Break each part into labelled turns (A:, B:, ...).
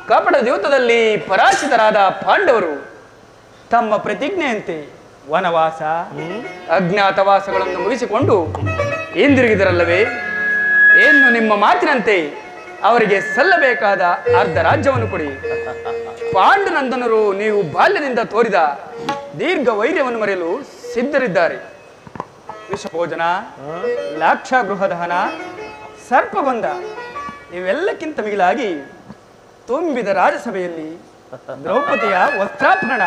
A: ಕಪಟ ದ್ಯೂತದಲ್ಲಿ ಪರಾಜಿತರಾದ ಪಾಂಡವರು ತಮ್ಮ ಪ್ರತಿಜ್ಞೆಯಂತೆ ವನವಾಸ ಅಜ್ಞಾತವಾಸಗಳನ್ನು ಮುಗಿಸಿಕೊಂಡು ಹಿಂದಿರುಗಿದರಲ್ಲವೇ? ಏನು ನಿಮ್ಮ ಮಾತಿನಂತೆ ಅವರಿಗೆ ಸಲ್ಲಬೇಕಾದ ಅರ್ಧ ರಾಜ್ಯವನ್ನು ಕೊಡಿ. ಪಾಂಡುನಂದನರು ನೀವು ಬಾಲ್ಯದಿಂದ ತೋರಿದ ದೀರ್ಘ ವೈರ್ಯವನ್ನು ಮರೆಯಲು ಸಿದ್ಧರಿದ್ದಾರೆ. ವಿಷಭೋಜನ, ಲಾಕ್ಷಾಗೃಹ ದಹನ, ಸರ್ಪಬಂಧ ಇವೆಲ್ಲಕ್ಕಿಂತ ಮಿಗಿಲಾಗಿ ತುಂಬಿದ ರಾಜಸಭೆಯಲ್ಲಿ ದ್ರೌಪದಿಯ ವಸ್ತ್ರಾಪರಣ,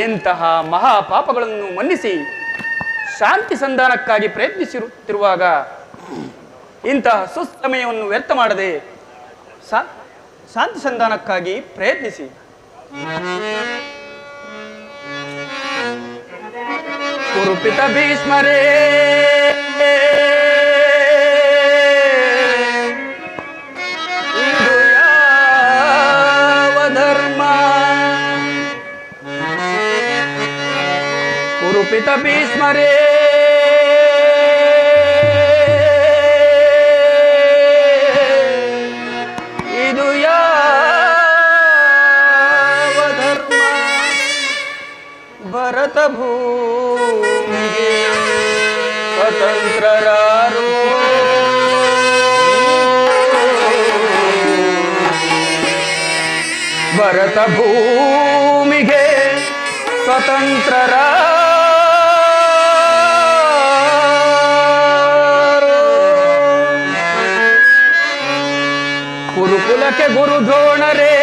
A: ಎಂತಹ ಮಹಾಪಾಪಗಳನ್ನು ಮನ್ನಿಸಿ ಶಾಂತಿ ಸಂಧಾನಕ್ಕಾಗಿ ಪ್ರಯತ್ನಿಸುತ್ತಿರುವಾಗ ಇಂತಹ ಸುಸಮಯವನ್ನು ವ್ಯರ್ಥ ಮಾಡದೆ ಶಾಂತಿ ಸಂಧಾನಕ್ಕಾಗಿ ಪ್ರಯತ್ನಿಸಿ. ಕುರುಪಿತ ಭೀಷ್ಮರೇ, ಇದು ಯಾವ ಧರ್ಮ? ಕುರುಪಿತ ಭೀಷ್ಮರೇ, ಇದು ಯಾವ ಧರ್ಮ? ಭರತ ಭೂಮಿಗೆ ಸ್ವತಂತ್ರರಾರು, ಭರತ ಭೂಮಿಗೆ ಸ್ವತಂತ್ರರಾರು, ಕುರುಕುಲಕ್ಕೆ ಗುರು ದ್ರೋಣರೇ,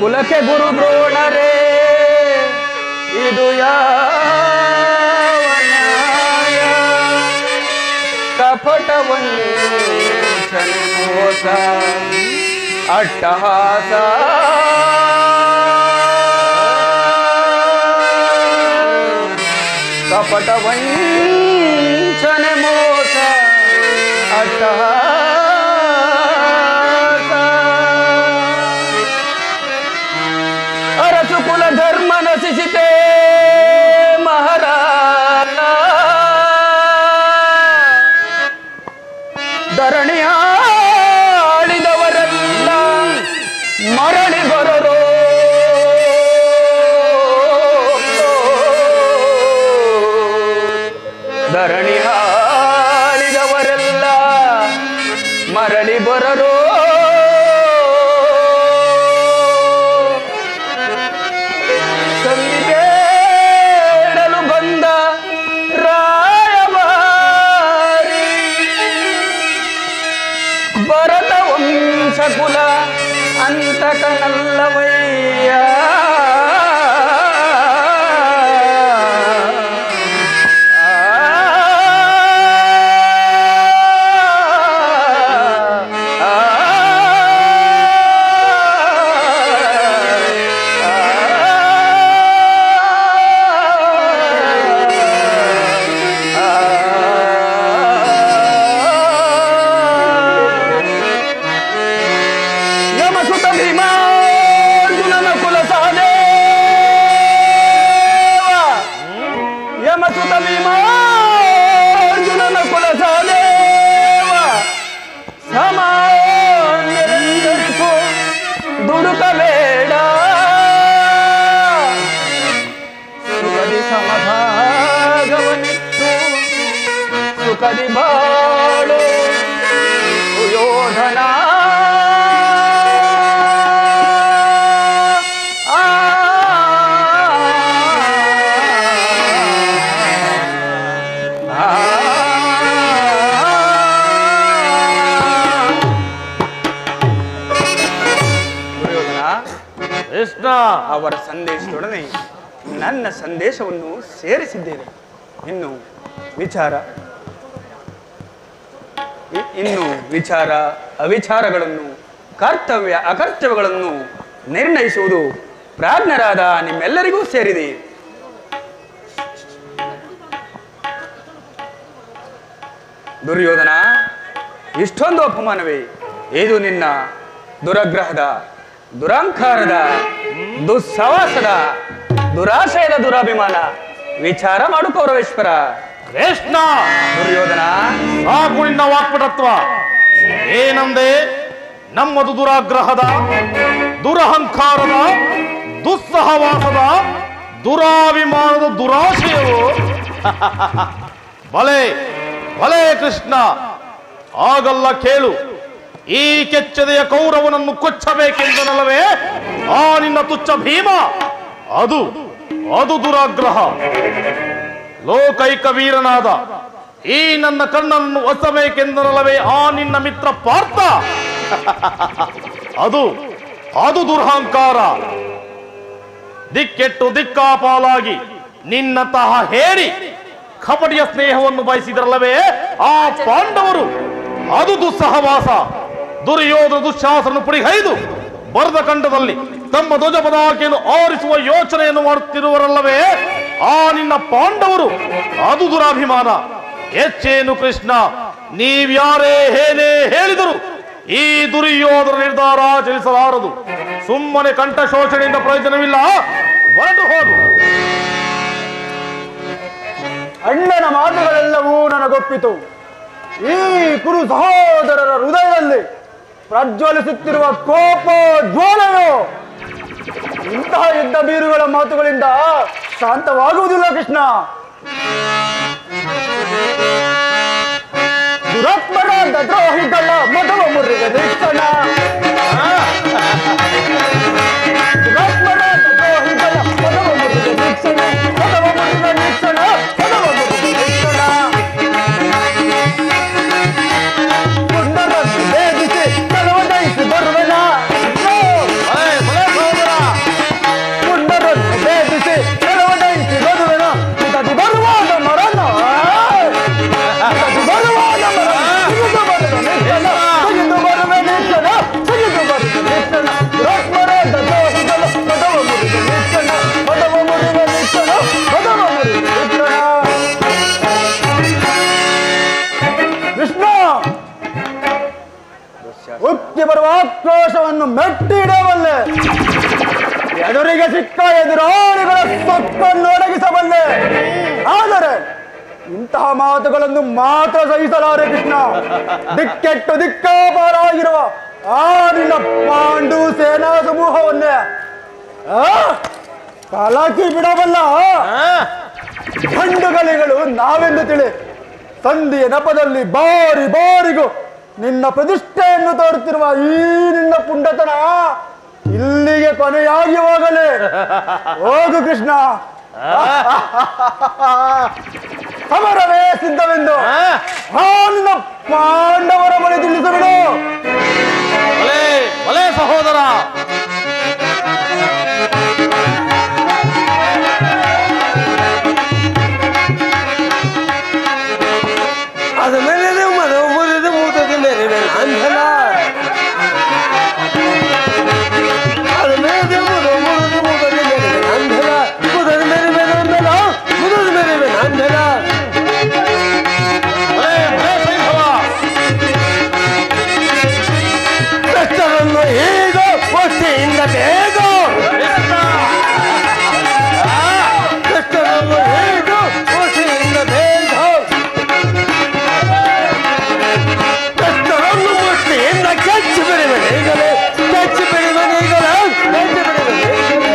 A: ಕುಲಕ್ಕೆ ಗುರು ದ್ರೋಣರೇ, ಇದು ಯಾವ ನ್ಯಾಯ? ಕಪಟ ವಂಚನೆ ಮೋಸ ಅಟ್ಟಹಾಸ, ಕಪಟ ವಂಚನೆ ಮೋಸ ಅಟ್ಟಹಾಸ, ಕುಲ ಧರ್ಮ ನಶಿಸಿತೆ ಮಹಾರಾಜ, ಧರಣಿಯ ಆಳಿದವರೆಲ್ಲ ಮರಳಿ ಬರರೋ, ಧರಣಿಯ ಆಳಿದವರೆಲ್ಲ ಮರಳಿ ಬರರೋ, ಕುಲ ಅಂತಕನಲ್ಲವಯ್ಯ, ಅರ್ಜುನನ ಕುಲ ಸಾದೇವ ಸಮಾನರೆಂದರಿತು ದುಡುಕಬೇಡ, ಸುಖದಿ ಸಮಭಾಗವನಿತ್ತು ಸುಖದಿ ಬಾಳು ಸುಯೋಧನ, ಅವರ ಸಂದೇಶದೊಡನೆ ನನ್ನ ಸಂದೇಶವನ್ನು ಸೇರಿಸಿದ್ದೇನೆ. ಇನ್ನು ವಿಚಾರ ಅವಿಚಾರಗಳನ್ನು, ಕರ್ತವ್ಯ ಅಕರ್ತವ್ಯಗಳನ್ನು ನಿರ್ಣಯಿಸುವುದು ಪ್ರಾಜ್ಞರಾದ ನಿಮ್ಮೆಲ್ಲರಿಗೂ ಸೇರಿದೆ. ದುರ್ಯೋಧನ, ಇಷ್ಟೊಂದು ಅಪಮಾನವೇ? ಇದು ನಿನ್ನ ದುರಗ್ರಹದ, ದುರಹಂಕಾರದ, ದುಸ್ಸವಾಸದ, ದುರಾಶಯದ ದುರಾಭಿಮಾನ. ವಿಚಾರ ಮಾಡು ಕೌರವೇಶ್ವರ.
B: ಕೃಷ್ಣ,
A: ದುರ್ಯೋಧನ,
B: ಸಾಕು ನಿನ್ನ ವಾಕ್ಪಟತ್ವ. ಏನಂದೆ? ನಮ್ಮದು ದುರಾಗ್ರಹದ, ದುರಹಂಕಾರದ, ದುಸ್ಸಹವಾಸದ, ದುರಾಭಿಮಾನದ ದುರಾಶಯವು. ಭಲೆ ಭಲೆ ಕೃಷ್ಣ, ಆಗಲ್ಲ ಕೇಳು. ಈ ಕೆಚ್ಚದೆಯ ಕೌರವನನ್ನು ಕೊಚ್ಚಬೇಕೆಂದನಲ್ಲವೇ ಆ ನಿನ್ನ ತುಚ್ಛ ಭೀಮ? ಅದು ಅದು ದುರಾಗ್ರಹ. ಲೋಕೈಕ ವೀರನಾದ ಈ ನನ್ನ ಕಣ್ಣನ್ನು ಒಸಬೇಕೆಂದನಲ್ಲವೇ ಆ ನಿನ್ನ ಮಿತ್ರ ಪಾರ್ಥ? ಅದು ಅದು ದುರಹಂಕಾರ. ದಿಕ್ಕೆಟ್ಟು ದಿಕ್ಕಾಪಾಲಾಗಿ ನಿನ್ನಂತಹ ಹೇಳಿ ಕಪಟಿಯ ಸ್ನೇಹವನ್ನು ಬಯಸಿದರಲ್ಲವೇ ಆ ಪಾಂಡವರು? ಅದು ದುಸ್ಸಹವಾಸ. ದುರ್ಯೋಧನ ದುಶ್ಯಾಸನ ಪುಡಿಗೈದು ಬರದ ಕಂಠದಲ್ಲಿ ತಮ್ಮ ಧ್ವಜ ಪತಾಕೆಯನ್ನು ಆರಿಸುವ ಯೋಚನೆಯನ್ನು ಮಾಡುತ್ತಿರುವರಲ್ಲವೇ ಆ ನಿನ್ನ ಪಾಂಡವರು? ಅದು ದುರಾಭಿಮಾನ. ಹೆಚ್ಚೇನು ಕೃಷ್ಣ, ನೀವ್ಯಾರೇ ಏನೇ ಹೇಳಿದರು ಈ ದುರ್ಯೋಧನ ನಿರ್ಧಾರ ಚಲಿಸಲಾರದು. ಸುಮ್ಮನೆ ಕಂಠ ಶೋಷಣೆಯಿಂದ ಪ್ರಯೋಜನವಿಲ್ಲ, ಹೊರಟು ಹೋಗು.
C: ಅಣ್ಣನ ಮಾತುಗಳೆಲ್ಲವೂ ನನಗೊಪ್ಪಿತು. ಈ ಕುರು ಸಹೋದರರ ಹೃದಯದಲ್ಲಿ ಪ್ರಜ್ವಲಿಸುತ್ತಿರುವ ಕೋಪ ಜ್ವಾಲೆಯು ಇಂತಹ ಯುದ್ಧ ಬೀರುಗಳ ಮಾತುಗಳಿಂದ ಶಾಂತವಾಗುವುದಿಲ್ಲ ಕೃಷ್ಣ. ದುರಾತ್ಮರಾದ ದ್ರೋಹಿಗಳ ಮಧವ ಮುರಿದ ನಿಕ್ಷಣ, ದುರಾತ್ಮರಾದ ದ್ರೋಹಿಗಳ ಮಧವ ಮುರಿದ ನಿಕ್ಷಣ, ಮಧವ ಮುರಿದ ನಿಕ್ಷಣ, ಮಧವ ಮುರಿದ ನಿಕ್ಷಣ. ಪುಂಡರನ್ನು ಭೇದಿಸಿ ಕಲವದೈಸಿ ಬರುವೆನ, ಪುಂಡರನ್ನು ಭೇದಿಸಿ ಕಲವದೈಸಿ ಬರುವೆನ. ಇದದು ಬರುವಾಗ ಮರಣ, ಇದದು ಬರುವಾಗ ಮರಣ, ಸಿಗಿದು ಬರುವ ನಿಕ್ಷಣ, ಸಿಗಿದು ಬರುವ ನಿಕ್ಷಣ, ಸಿಗಿದು ಬರುವ ನಿಕ್ಷಣ. ದುರಾತ್ಮರಾದ ದ್ರೋಹಿಗಳ ಮಧವ ಮುರಿದ ನಿಕ್ಷಣ, ಮಧವ ಮುರಿದ ನಿಕ್ಷಣ, ಮಧವ ಮುರಿದ ನಿಕ್ಷಣ. ಕೃಷ್ಣ, ಉಕ್ಕಿ ಬರುವ ಆಕ್ರೋಶವನ್ನು ಮೆಟ್ಟಿಡಬಲ್ಲೆ, ಎದುರಿಗೆ ಸಿಕ್ಕ ಎದುರಾಳಿಗಳ ಸೊಕ್ಕನ್ನು ಒದಗಿಸಬಲ್ಲೆ. ಆದರೆ ಇಂತಹ ಮಾತುಗಳನ್ನು ಮಾತ್ರ ಸಹಿಸಲಾರೆ ಕೃಷ್ಣ. ದಿಕ್ಕೆಟ್ಟು ದಿಕ್ಕಾಪಾಲಾಗಿರುವ ಆ ನಿನ್ನ ಪಾಂಡು ಸೇನಾ ಸಮೂಹವನ್ನೇ ಕಲಕಿ ಬಿಡಬಲ್ಲ ಗಂಡುಗಳಿಗಳು ನಾವೆಂದು ತಿಳಿ. ಸಂಧಿಯ ನೆಪದಲ್ಲಿ ಬಾರಿ ಬಾರಿಗೂ ನಿನ್ನ ಪ್ರತಿಷ್ಠೆಯನ್ನು ತೋರುತ್ತಿರುವ ಈ ನಿನ್ನ ಪುಂಡತನ ಇಲ್ಲಿಗೆ ಕೊನೆಯಾಗಿ ಹೋಗಲೇ. ಹೋಗು ಕೃಷ್ಣ, ಸಮರವೇ ಸಿದ್ಧವೆಂದು ಆ ನಿನ್ನ ಪಾಂಡವರ ಬಳಿ ತಿಳಿಸಬಿಡು.
B: ಭಲೆ ಭಲೆ ಸಹೋದರ.
C: ಅದು ಮೇಲೆ ಮನ ಮುರಿದು ಮೂತದ ಮೇಲೆ ಅಂಧನ, ಅದು ಮೇಲೆ ಮುರಿದು ಮೂತದ ಮೇಲೆ ಅಂಧನ, ಮುದದ ಮೇಲೆ ಅಂಧನ, ಮುದದ ಮೇಲೆ ಅಂಧನ.
B: ಭಲೆ ಭಲೆ ಸೈಂಧವ.
C: ಕಷ್ಟವನ್ನು ಹೇಗ ಹೊಟ್ಟೆಯಿಂದ ಬೇಗ, ಕಷ್ಟವನ್ನು ಹೇಗ ಹೊಟ್ಟೆಯಿಂದ ಬೇಗ, ಕಷ್ಟವನ್ನು ಹೊಟ್ಟೆಯಿಂದ ಕೆಚ್ಚಿ ಬಿಡುವನೇಗಲೇ, ಕೆಚ್ಚಿ ಬಿಡುವನೇಗಲ, ಕೆಚ್ಚಿ ಬಿಡುವನೇಗಲೇ.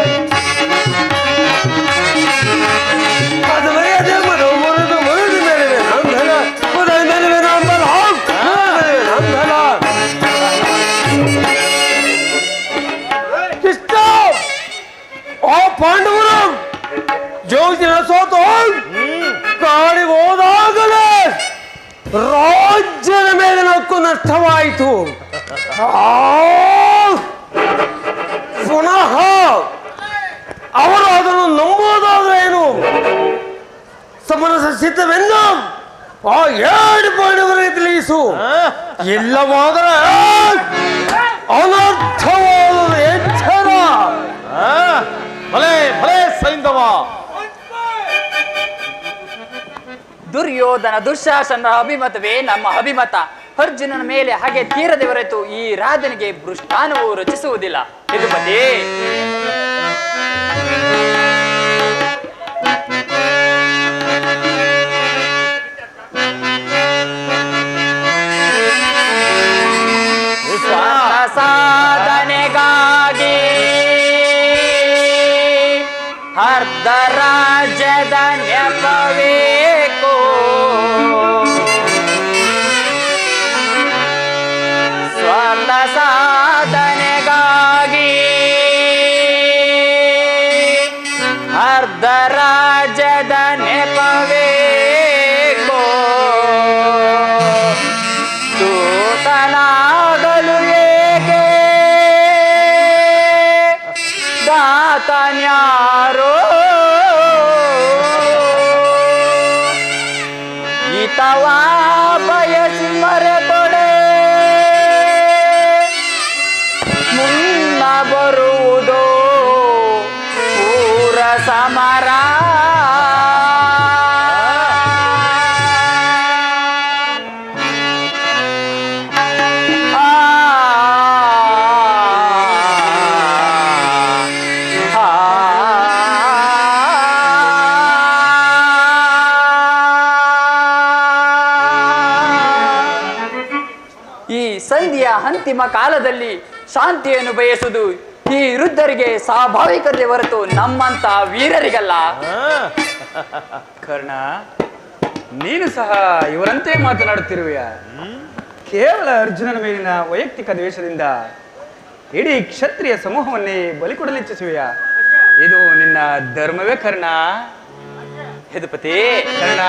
C: ಅದು ಮರೆಯದೆ ಮನವು ಮುರಿದು ಮುರಿದು ಮೇಲಿವೆ ನಂದನ, ಮುರಿದ ಮೇಲಿವೆ ನಂಬಲ, ನಂದನ. ಕೃಷ್ಣ, ಆ ಪಾಂಡವರು ಜೋಗಿನ ಸೋತು ಕಾಡಿಗೆ ಹೋದಾಗಲೇ ರಾಜ್ಯದ ಮೇಲೆ ನಕ್ಕು ನಷ್ಟವಾಯಿತು. ಪುನಃ ಅವರು ಅದನ್ನು ನಂಬುವುದಾದ್ರೇನು? ಸಮರಸ ಸಿದ್ಧವೆಂದು ಆ 7 ಪಾಂಡವರಿಗೆ ತಿಳಿಸು. ಇಲ್ಲವಾದರೆ ಅನರ್ಥವಾದ ಎಚ್ಚರ.
B: ಭಲೆ ಭಲೆ ಸೈಂಧವ.
D: ದುರ್ಯೋಧನ ದುಶ್ಯಾಸನ ಅಭಿಮತವೇ ನಮ್ಮ ಅಭಿಮತ. ಅರ್ಜುನನ ಮೇಲೆ ಹಾಗೆ ತೀರದೆ ಹೊರತು ಈ ರಾಧನಿಗೆ ಭೃಷ್ಟಾನವು ರಚಿಸುವುದಿಲ್ಲ. ಯದುಪತಿ, ಸಾಧನೆಗಾಗಿ ಅರ್ಧ ರಾಜ್ಯದ ನೆಪಬೇಕು, ಸ್ವಾರ್ಥ ಸಾಧನೆಗಾಗಿ ಅರ್ಧ ರಾಜ್ಯದ ನೆಪಬೇಕು, ದೂತನಾಗಲು ಏಕೆ ದಾತನ್ಯಾರೋ ಈತವಾ ಬಯಸಿ ಮರೆತೊಡೆ ಮುನ್ನ ಬರುವುದೋ ಪೂರ ಸಮರ. ಈ ಸಂಧಿಯ ಅಂತಿಮ ಕಾಲದಲ್ಲಿ ಶಾಂತಿಯನ್ನು ಬಯಸುವುದು ಈ ವೃದ್ಧರಿಗೆ ಸ್ವಾಭಾವಿಕತೆ ಹೊರತು ನಮ್ಮಂತ ವೀರರಿಗಲ್ಲ.
A: ಕರ್ಣ, ನೀನು ಸಹ ಇವರಂತೆ ಮಾತನಾಡುತ್ತಿರುವೆಯ? ಕೇವಲ ಅರ್ಜುನನ ಮೇಲಿನ ವೈಯಕ್ತಿಕ ದ್ವೇಷದಿಂದ ಇಡೀ ಕ್ಷತ್ರಿಯ ಸಮೂಹವನ್ನೇ ಬಲಿ ಕೊಡಲಿಚ್ಛಿಸುವೆಯ? ಇದು ನಿನ್ನ ಧರ್ಮವೇ ಕರ್ಣ?
D: ಯದುಪತಿ,
A: ಕರ್ಣ,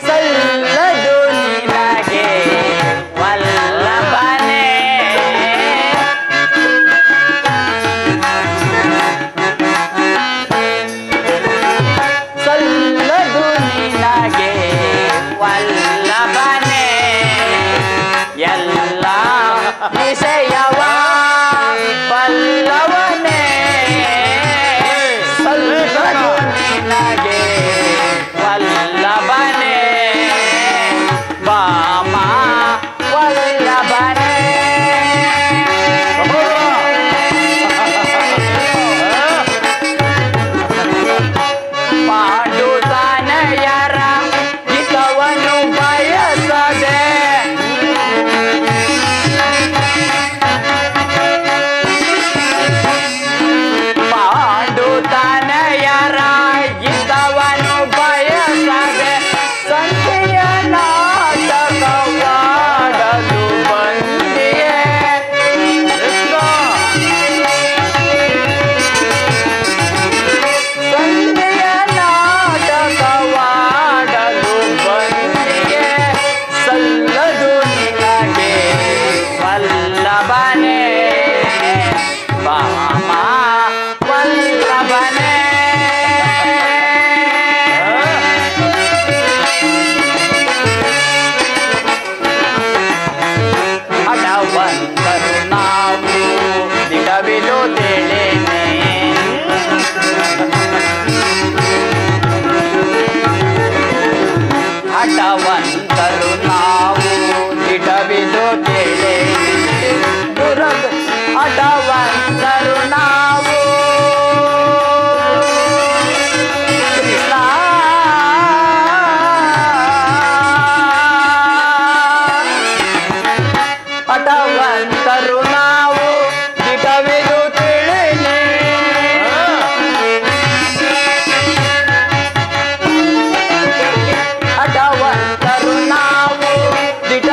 D: ಸಲ್ಲದು ನಿನಗೆ ವಲ್ಲಭನೇ, ಸಲ್ಲದು ನಿನಗೆ ವಲ್ಲಭನೇ, ಎಲ್ಲ ವಿಷಯವ ಬಲ್ಲವನೇ, ಸಲ್ಲದು ನಿನಗೆ ವಲ್ಲಭನೇ, ವಾಮ ವಲ್ಲಭನೇ. ಪಾಂಡುತನಯರ ಹಿತವನ್ನು ಬಯಸದೆ ಪಾಂಡುತನಯರ ಹಿತವನ್ನು ಬಯಸದೆ ಸಂತೆಯ ನಾಟಕವಾಡಲು ಬಂದಿಯೇ. ಸಂತೆಯ ನಾಟಕವಾಡಲು ಬಂದಿಯೇ, ಸಲ್ಲದು ನಿನಗೆ ವಲ್ಲಭನೇ, ವಾಮ ವಲ್ಲಭನೇ. ಹಠವಂತರು ನಾವು ದಿಡವಿಲು ತಿಳಿನೆ, ಹಠವಂತರು ನಾವು ದಿಡವಿಲು ತಿಳಿನೆ, ಹಠವಂತರು ನಾವು ಕೃಷ್ಣ. ಹಠವಂತರು ನಾವು ದಿಟವಿದು ತಿಳಿನೆ, ಹಠವಂತರು ನಾವು ದಿಟ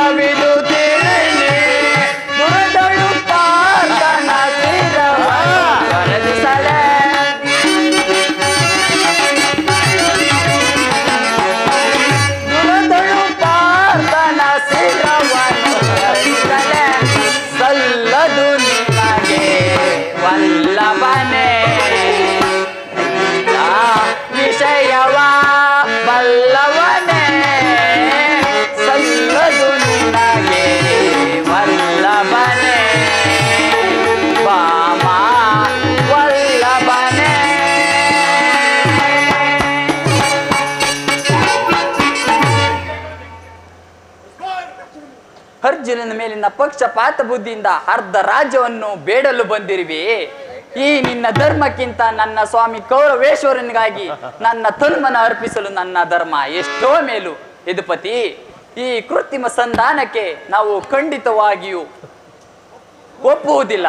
D: ಅರ್ಜುನನ ಮೇಲಿನ ಪಕ್ಷಪಾತ ಬುದ್ಧಿಯಿಂದ ಅರ್ಧ ರಾಜ್ಯವನ್ನು ಬೇಡಲು ಬಂದಿರುವೆ. ಈ ನಿನ್ನ ಧರ್ಮಕ್ಕಿಂತ ನನ್ನ ಸ್ವಾಮಿ ಕೌರವೇಶ್ವರನಿಗಾಗಿ ನನ್ನ ತನುಮನ ಅರ್ಪಿಸಲು ನನ್ನ ಧರ್ಮ ಎಷ್ಟೋ ಮೇಲು. ಯದುಪತಿ, ಈ ಕೃತ್ರಿಮ ಸಂಧಾನಕ್ಕೆ ನಾವು ಖಂಡಿತವಾಗಿಯೂ ಒಪ್ಪುವುದಿಲ್ಲ.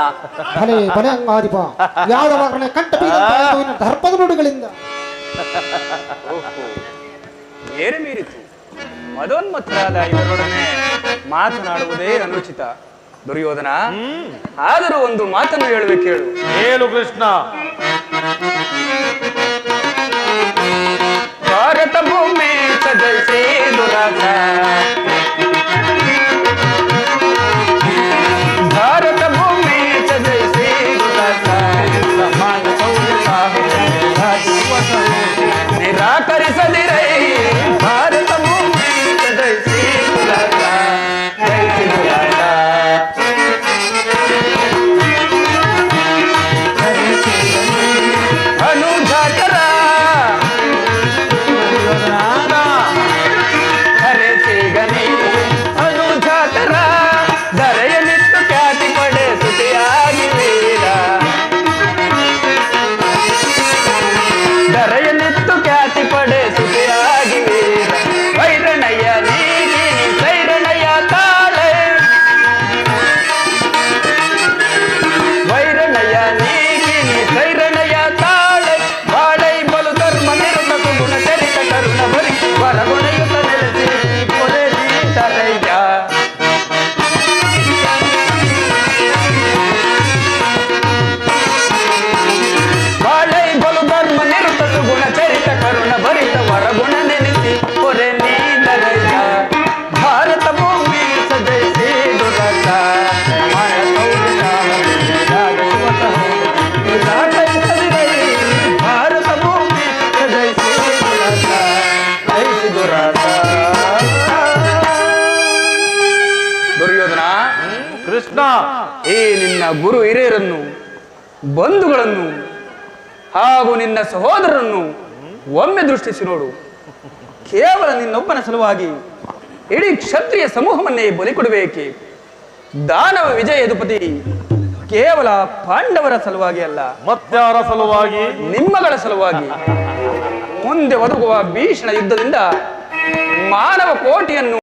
C: ಭಲೆ ಬಲೆ ಅಂಗಾಧಿಪ, ಯಾದವರನೆ ಕಂಠ ದರ್ಪದ ನುಡಿಗಳಿಂದ
A: ಏರೆ ಮೀರಿತು. ಮದೋನ್ಮತ್ತರಾದ ಇವರೊಡನೆ ಮಾತನಾಡುವುದೇ ಅನುಚಿತ. ದುರ್ಯೋಧನ, ಆದರೂ ಒಂದು ಮಾತನ್ನು ಹೇಳಬೇಕು, ಕೇಳು.
B: ಹೇಳು ಕೃಷ್ಣ.
A: ಭಾರತ ಭೂಮಿ ಸದಸ್ಯ ದುರಾಸ, ಭಾರತ ಭೂಮಿ ಸದಸ್ಯ ದುರಾಸ, ಸಮಾನ ನಿರಾಕರಿಸದಿರೈ. ಭಾರತ ಭೂಮಿ ಸದಸ್ಯ ದುರಾಸ, ಅನುಜಾತರ ಹರೆಸಿಗನಿ, ಅನುಜಾತರ ಧರೆಯಲಿತ್ತು ಖ್ಯಾತಿ ಪಡೆ ಸುತಿಯಾಗಿ ವೀರ, ಧರೆಯಲಿತ್ತು ಖ್ಯಾತಿ ಪಡೆ ಸುತಿಯಾಗಿ ವೀರ. ವೈರಣಯ್ಯ ನೀಗಿ ಸೈರಣಯ್ಯ ತಾಳೆ, ವೈರಣಯ್ಯ ನೀಗಿ ಸೈರಣಯ್ಯ ತಾಳೆ, ಬಾಳೈ ಬಲು ಧರ್ಮ ನಿರುತ ಸುಗುಣ ಚರಿತ ಕರುಣ ಬರಿ ವರಗುಣಯುತ ನೆಲೆಸಿ ಪೊರೆದೀತರಯ್ಯ. ಬಾಳೈ ಬಲು ಧರ್ಮ ನಿರುತ ಸುಗುಣ ಚರಿತ ಕರುಣ ಭರಿತ ವರಗುಣ ನೆನೆಸಿ ಪೊರೆ ನೀತರಯ್ಯ. ಭಾರತ ಭೂಮಿ ಸದಸ್ಯ ದುರಸ, ಮಾಯ ಸೌರ್ಯ ರಾಗವತಃ ನಿರಾಕರಿಸದಿರೈ. ಭಾರತ ಭೂಮಿ ಸದಸ್ಯ ದುರಸ, ಜಯಿಸಿ ದುರಸ. ದುರ್ಯೋಧನ,
B: ಕೃಷ್ಣ,
A: ಈ ನಿನ್ನ ಗುರು ಹಿರಿಯರನ್ನು, ಬಂಧುಗಳನ್ನು ಹಾಗೂ ನಿನ್ನ ಸಹೋದರರನ್ನು ಒಮ್ಮೆ ದೃಷ್ಟಿಸಿ ನೋಡು. ಕೇವಲ ನಿನ್ನೊಬ್ಬನ ಸಲುವಾಗಿ ಇಡೀ ಕ್ಷತ್ರಿಯ ಸಮೂಹವನ್ನೇ ಬಲಿ ಕೊಡಬೇಕೆ? ದಾನವ ವಿಜಯ ಯದುಪತಿ ಕೇವಲ ಪಾಂಡವರ ಸಲುವಾಗಿ ಅಲ್ಲ,
B: ಮತ್ಯಾರ ಸಲುವಾಗಿ?
A: ನಿಮ್ಮಗಳ ಸಲುವಾಗಿ. ಮುಂದೆ ಒದಗುವ ಭೀಷಣ ಯುದ್ಧದಿಂದ ಮಾನವ ಕೋಟಿಯನ್ನು